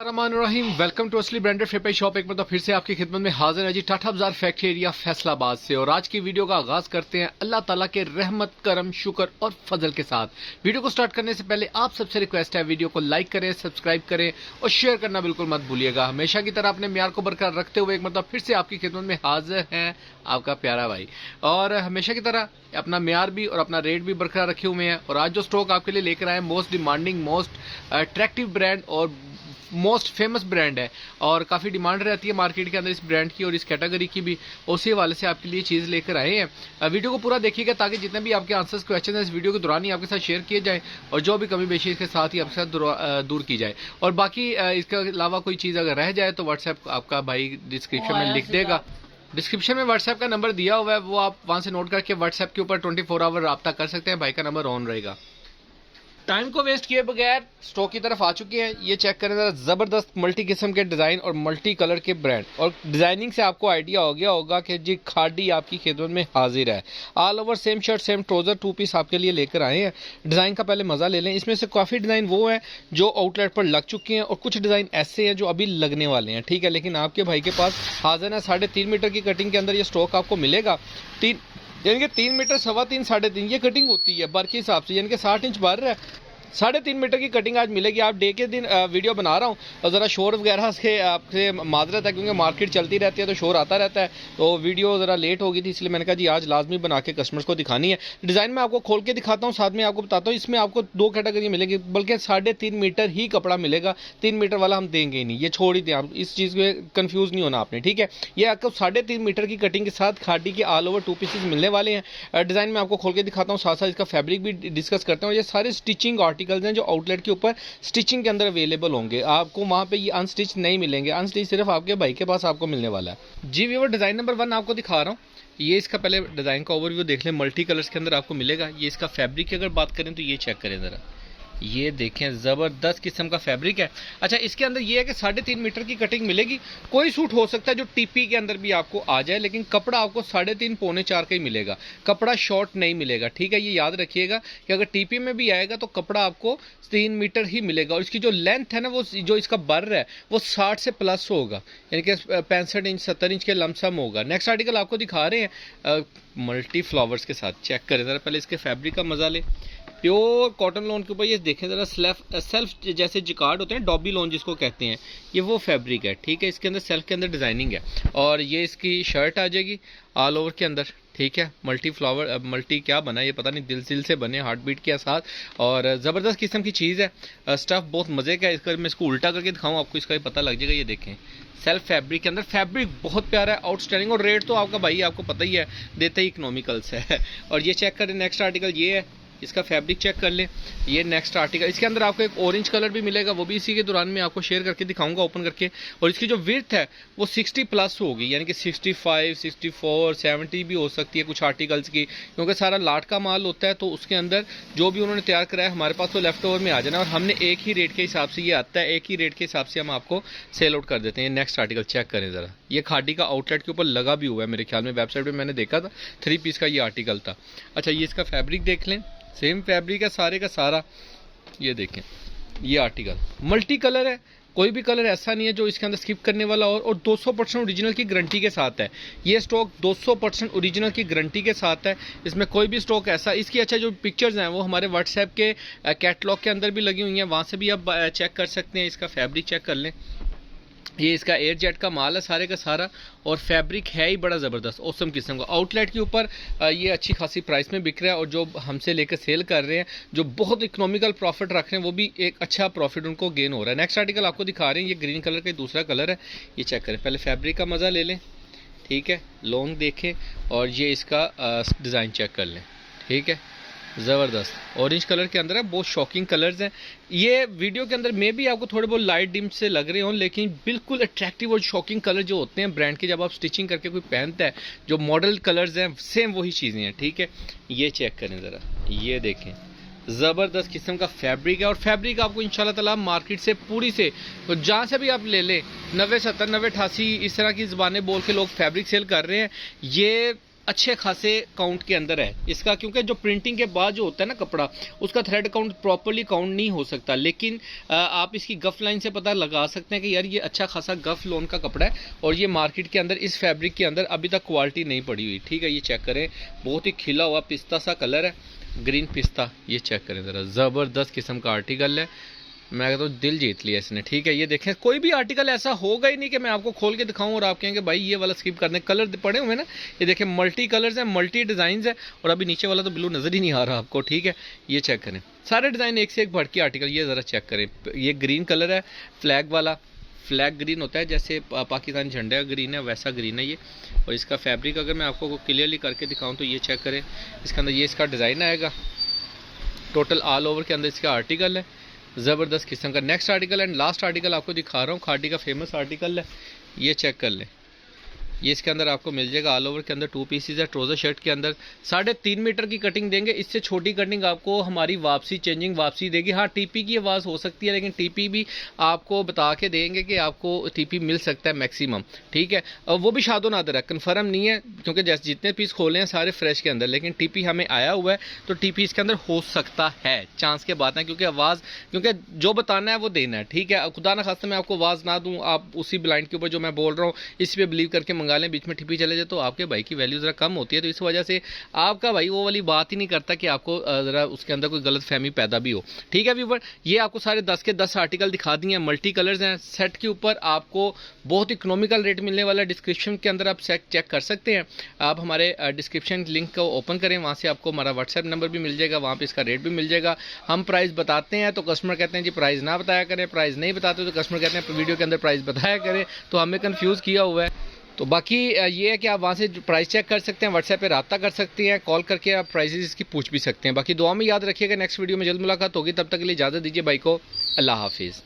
Rahim welcome to असली branded फेपर shop. एक मतलब फिर से आपकी खिदमत में हाजिर है जी टाटा बाजार फैक्ट्री एरिया फैसलाबाद से। और आज की वीडियो का आगाज करते हैं अल्लाह ताला के रहमत करम शुक्र और फजल के साथ। वीडियो को स्टार्ट करने से पहले आप सबसे रिक्वेस्ट है वीडियो को लाइक करें, सब्सक्राइब करें और शेयर करना बिल्कुल मत भूलिएगा। हमेशा की तरह अपने म्यार को बरकरार रखते हुए एक मतलब फिर से आपकी खिदमत में हाजिर है आपका प्यारा भाई। और हमेशा की तरह अपना म्यार भी और अपना रेट भी बरकरार रखे हुए हैं। और आज जो स्टॉक आपके लिए लेकर आए most demanding, most attractive brand और मोस्ट फेमस ब्रांड है और काफ़ी डिमांड रहती है मार्केट के अंदर इस ब्रांड की और इस कैटेगरी की भी। उसी हवाले से आपके लिए चीज़ लेकर आए हैं। वीडियो को पूरा देखिएगा ताकि जितने भी आपके आंसर्स क्वेश्चन हैं इस वीडियो के दौरान ही आपके साथ शेयर किए जाए और जो भी कमी बेशी इसके साथ ही आपके साथ दूर की जाए। और बाकी इसके अलावा कोई चीज़ अगर रह जाए तो व्हाट्सएप आपका भाई डिस्क्रिप्शन में लिख देगा। डिस्क्रिप्शन में व्हाट्सएप का नंबर दिया हुआ है, वो आप वहाँ से नोट करके व्हाट्सएप के ऊपर 24 आवर रब्ता कर सकते हैं। भाई का नंबर ऑन रहेगा। टाइम को वेस्ट किए बगैर स्टॉक की तरफ आ चुके हैं। ये चेक करें जरा, जबरदस्त मल्टी किस्म के डिजाइन और मल्टी कलर के ब्रांड। और डिजाइनिंग से आपको आइडिया हो गया होगा कि जी खाड़ी आपकी खिदमत में हाजिर है। All over same shirt same trouser 2 piece आपके लिए लेकर आए हैं। डिजाइन का पहले मजा ले लें। इसमें से काफी डिजाइन वो है जो आउटलेट पर लग चुके हैं और कुछ डिजाइन ऐसे हैं जो अभी लगने वाले हैं, ठीक है। लेकिन आपके भाई के पास हाजिर है 3.5 मीटर की कटिंग के अंदर ये स्टॉक आपको मिलेगा। यानी कि 3 मीटर, 3.25, 3.5 ये कटिंग होती है बर के हिसाब से, यानी कि 60 इंच बर है। 3.5 मीटर की कटिंग आज मिलेगी। आप डे के दिन वीडियो बना रहा हूँ और ज़रा शोर वगैरह से आपसे माजरत है क्योंकि मार्केट चलती रहती है तो शोर आता रहता है। तो वीडियो ज़रा लेट हो गई थी, इसलिए मैंने कहा जी आज लाजमी बना के कस्टमर्स को दिखानी है। डिज़ाइन में आपको खोल के दिखाता हूँ, साथ में आपको बताता हूँ। इसमें आपको 2 कैटेगरी मिलेगी, बल्कि 3.5 मीटर ही कपड़ा मिलेगा। 3 मीटर वाला हम देंगे ही नहीं, ये छोड़ ही दें आप, इस चीज़ में कन्फ्यूज़ नहीं होना आपने, ठीक है। ये आपको 3.5 मीटर की कटिंग के साथ खाड़ी के ऑल ओवर 2 पीसेस मिलने वाले हैं। डिज़ाइन में आपको खोल के दिखाता हूँ, साथ साथ इसका फैब्रिक भी डिस्कस करते हैं। और ये सारे स्टिचिंग आर्टिकल्स हैं जो आउटलेट के ऊपर स्टिचिंग के अंदर अवेलेबल होंगे। आपको वहां पे ये अनस्टिच नहीं मिलेंगे, अनस्टिच सिर्फ आपके भाई के पास आपको मिलने वाला है जी। व्यूअर डिजाइन नंबर 1 आपको दिखा रहा हूँ। ये इसका पहले डिजाइन का ओवरव्यू देख लें, मल्टी कलर्स के अंदर आपको मिलेगा। ये इसका फैब्रिक की अगर बात करें तो ये चेक करें जरा, ये देखें जबरदस्त किस्म का फैब्रिक है। अच्छा, इसके अंदर ये है कि 3.5 मीटर की कटिंग मिलेगी। कोई सूट हो सकता है जो टीपी के अंदर भी आपको आ जाए, लेकिन कपड़ा आपको 3.5 पौने 4 का ही मिलेगा। कपड़ा शॉर्ट नहीं मिलेगा, ठीक है। ये याद रखिएगा कि अगर टीपी में भी आएगा तो कपड़ा आपको 3 मीटर ही मिलेगा। और इसकी जो लेंथ है ना, वो जो इसका बर है वो 60 से प्लस होगा, यानी कि 65 इंच 70 इंच के लमसम होगा। नेक्स्ट आर्टिकल आपको दिखा रहे हैं मल्टी फ्लावर्स के साथ। चेक करें जरा, पहले इसके फैब्रिक का मजा ले। प्योर कॉटन लोन के ऊपर ये देखें जरा, सेल्फ जैसे जिकार्ड होते हैं, डॉबी लोन जिसको कहते हैं, ये वो फैब्रिक है, ठीक है। इसके अंदर सेल्फ के अंदर डिजाइनिंग है और ये इसकी शर्ट आ जाएगी ऑल ओवर के अंदर, ठीक है। मल्टी फ्लावर, मल्टी क्या बना ये पता नहीं, दिल से बने हार्ट बीट के साथ। और ज़बरदस्त किस्म की चीज़ है। स्टफ बहुत मज़े का है। इसका मैं इसको उल्टा करके दिखाऊँ आपको, इसका भी पता लग जाएगा। ये देखें सेल्फ फैब्रिक के अंदर, फैब्रिक बहुत प्यारा है, आउटस्टैंडिंग। और रेट तो आपका भाई आपको पता ही है, देते ही इकोनॉमिकल्स है। और ये चेक करें, नेक्स्ट आर्टिकल ये है, इसका फैब्रिक चेक कर लें। ये नेक्स्ट आर्टिकल, इसके अंदर आपको एक ऑरेंज कलर भी मिलेगा, वो भी इसी के दौरान में आपको शेयर करके दिखाऊंगा ओपन करके। और इसकी जो विड्थ है वो 60 प्लस होगी, यानी कि 65, 64, 70 भी हो सकती है कुछ आर्टिकल्स की, क्योंकि सारा लाट का माल होता है। तो उसके अंदर जो भी उन्होंने तैयार कराया हमारे पास तो लेफ्ट ओवर में आ जाना, और हमने एक ही रेट के हिसाब से, ये आता है एक ही रेट के हिसाब से हम आपको सेल आउट कर देते हैं। नेक्स्ट आर्टिकल चेक करें ज़रा, ये खाड़ी का आउटलेट के ऊपर लगा भी हुआ है, मेरे ख्याल में वेबसाइट पर मैंने देखा था, 3 पीस का ये आर्टिकल था। अच्छा, ये इसका फैब्रिक देख लें, सेम फैब्रिक है सारे का सारा। ये देखें ये आर्टिकल मल्टी कलर है, कोई भी कलर ऐसा नहीं है जो इसके अंदर स्किप करने वाला। और 200% ओरिजिनल की गारंटी के साथ है ये स्टॉक, 200% ओरिजिनल की गारंटी के साथ है। इसमें कोई भी स्टॉक ऐसा, इसकी अच्छा जो पिक्चर्स हैं वो हमारे व्हाट्सएप के कैटलॉग के अंदर भी लगी हुई हैं, वहाँ से भी आप चेक कर सकते हैं। इसका फैब्रिक चेक कर लें, ये इसका एयर जेट का माल है सारे का सारा। और फैब्रिक है ही बड़ा ज़बरदस्त औसम किस्म का। आउटलेट के ऊपर ये अच्छी खासी प्राइस में बिक रहा है और जो हमसे लेकर सेल कर रहे हैं, जो बहुत इकोनॉमिकल प्रॉफिट रख रहे हैं, वो भी एक अच्छा प्रॉफिट उनको गेन हो रहा है। नेक्स्ट आर्टिकल आपको दिखा रहे हैं, ये ग्रीन कलर का दूसरा कलर है। ये चेक करें, पहले फैब्रिक का मज़ा ले लें, ठीक है। लॉन्ग देखें और ये इसका डिज़ाइन चेक कर लें, ठीक है। ज़बरदस्त ऑरेंज कलर के अंदर है, बहुत शॉकिंग कलर्स हैं। ये वीडियो के अंदर में भी आपको थोड़े बहुत लाइट डिम से लग रहे हों, लेकिन बिल्कुल अट्रैक्टिव और शॉकिंग कलर जो होते हैं ब्रांड के, जब आप स्टिचिंग करके कोई पहनता है, जो मॉडल कलर्स हैं सेम वही चीज़ें हैं, ठीक है। ये चेक करें ज़रा, ये देखें ज़बरदस्त किस्म का फैब्रिक है। और फैब्रिक आपको इंशाल्लाह ताला मार्केट से पूरी से, तो जहाँ से भी आप ले लें, 90, 70, 90, 88 इस तरह की ज़बानें बोल के लोग फैब्रिक सेल कर रहे हैं। ये अच्छे खासे काउंट के अंदर है इसका, क्योंकि जो प्रिंटिंग के बाद जो होता है ना कपड़ा, उसका थ्रेड काउंट प्रॉपर्ली काउंट नहीं हो सकता। लेकिन आप इसकी गफ लाइन से पता लगा सकते हैं कि यार ये अच्छा खासा गफ लोन का कपड़ा है, और ये मार्केट के अंदर इस फैब्रिक के अंदर अभी तक क्वालिटी नहीं पड़ी हुई। ठीक है, ये चेक करें, बहुत ही खिला हुआ पिस्ता सा कलर है, ग्रीन पिस्ता। ये चेक करें ज़रा, ज़बरदस्त किस्म का आर्टिकल है। मैं कहता हूँ दिल जीत लिया इसने। ठीक है, ये देखें, कोई भी आर्टिकल ऐसा होगा ही नहीं कि मैं आपको खोल के दिखाऊं और आप कहेंगे भाई ये वाला स्किप कर दें। कलर पड़े हुए ना, ये देखें, मल्टी कलर्स हैं, मल्टी डिज़ाइंस है, और अभी नीचे वाला तो ब्लू नज़र ही नहीं आ रहा आपको। ठीक है, ये चेक करें, सारे डिज़ाइन एक से एक बढ़ के आर्टिकल। ये ज़रा चेक करें, ये ग्रीन कलर है, फ्लैग वाला, फ्लैग ग्रीन होता है जैसे पाकिस्तानी झंडे का ग्रीन है, वैसा ग्रीन है ये। और इसका फैब्रिक अगर मैं आपको क्लियरली करके दिखाऊँ तो ये चेक करें, इसके अंदर ये इसका डिज़ाइन आएगा, टोटल ऑल ओवर के अंदर इसका आर्टिकल है, ज़बरदस्त किस्म का। Next article and last article आपको दिखा रहा हूँ, खादी का फेमस आर्टिकल है, ये चेक कर लें। ये इसके अंदर आपको मिल जाएगा, ऑल ओवर के अंदर 2 पीसीज है, ट्रोज़र शर्ट के अंदर 3.5 मीटर की कटिंग देंगे। इससे छोटी कटिंग आपको हमारी वापसी, चेंजिंग वापसी देगी। हाँ, टीपी की आवाज़ हो सकती है, लेकिन टीपी भी आपको बता के देंगे कि आपको टीपी मिल सकता है मैक्सिमम। ठीक है, और वो भी शादो नादर है, कन्फर्म नहीं है, क्योंकि जैसे जितने पीस खोले हैं सारे फ्रेश के अंदर, लेकिन टीपी हमें आया हुआ है, तो टीपी इसके अंदर हो सकता है, चांस के बात है, क्योंकि आवाज़, क्योंकि जो बताना है वो देना है। ठीक है, खुदा ना खास्ता मैं आपको आवाज़ ना दूँ, आप उसी ब्लाइंड के ऊपर जो मैं बोल रहा हूँ इस पर बिलीव करके मंगा लें, बीच में टीपी चले जाए तो आपके भाई की वैल्यू ज़रा कम होती है। तो इस वजह से आपका भाई वो वाली बात ही नहीं करता कि आपको ज़रा उसके अंदर कोई गलत फहमी पैदा भी हो। ठीक है व्यूअर, ये आपको सारे 10 के 10 आर्टिकल दिखा दिए हैं, मल्टी कलर्स हैं। सेट के ऊपर आपको बहुत इकोनॉमिकल रेट मिलने वाला है। डिस्क्रिप्शन के अंदर आप चेक कर सकते हैं, आप हमारे डिस्क्रिप्शन लिंक को ओपन करें, वहाँ से आपको हमारा व्हाट्सएप नंबर भी मिल जाएगा, वहाँ पर इसका रेट भी मिल जाएगा। हम प्राइस बताते हैं तो कस्टमर कहते हैं जी प्राइस ना बताया करें, प्राइस नहीं बताते तो कस्टमर कहते हैं वीडियो के अंदर प्राइस बताया करें, तो हमें कन्फ्यूज़ किया हुआ है। तो बाकी ये है कि आप वहाँ से प्राइस चेक कर सकते हैं, व्हाट्सएप पे रब्ता कर सकते हैं, कॉल करके आप प्राइसेस इसकी पूछ भी सकते हैं। बाकी दुआ में याद रखिएगा, नेक्स्ट वीडियो में जल्द मुलाकात होगी, तब तक के लिए इजाज़त दीजिए भाई को, अल्लाह हाफिज़।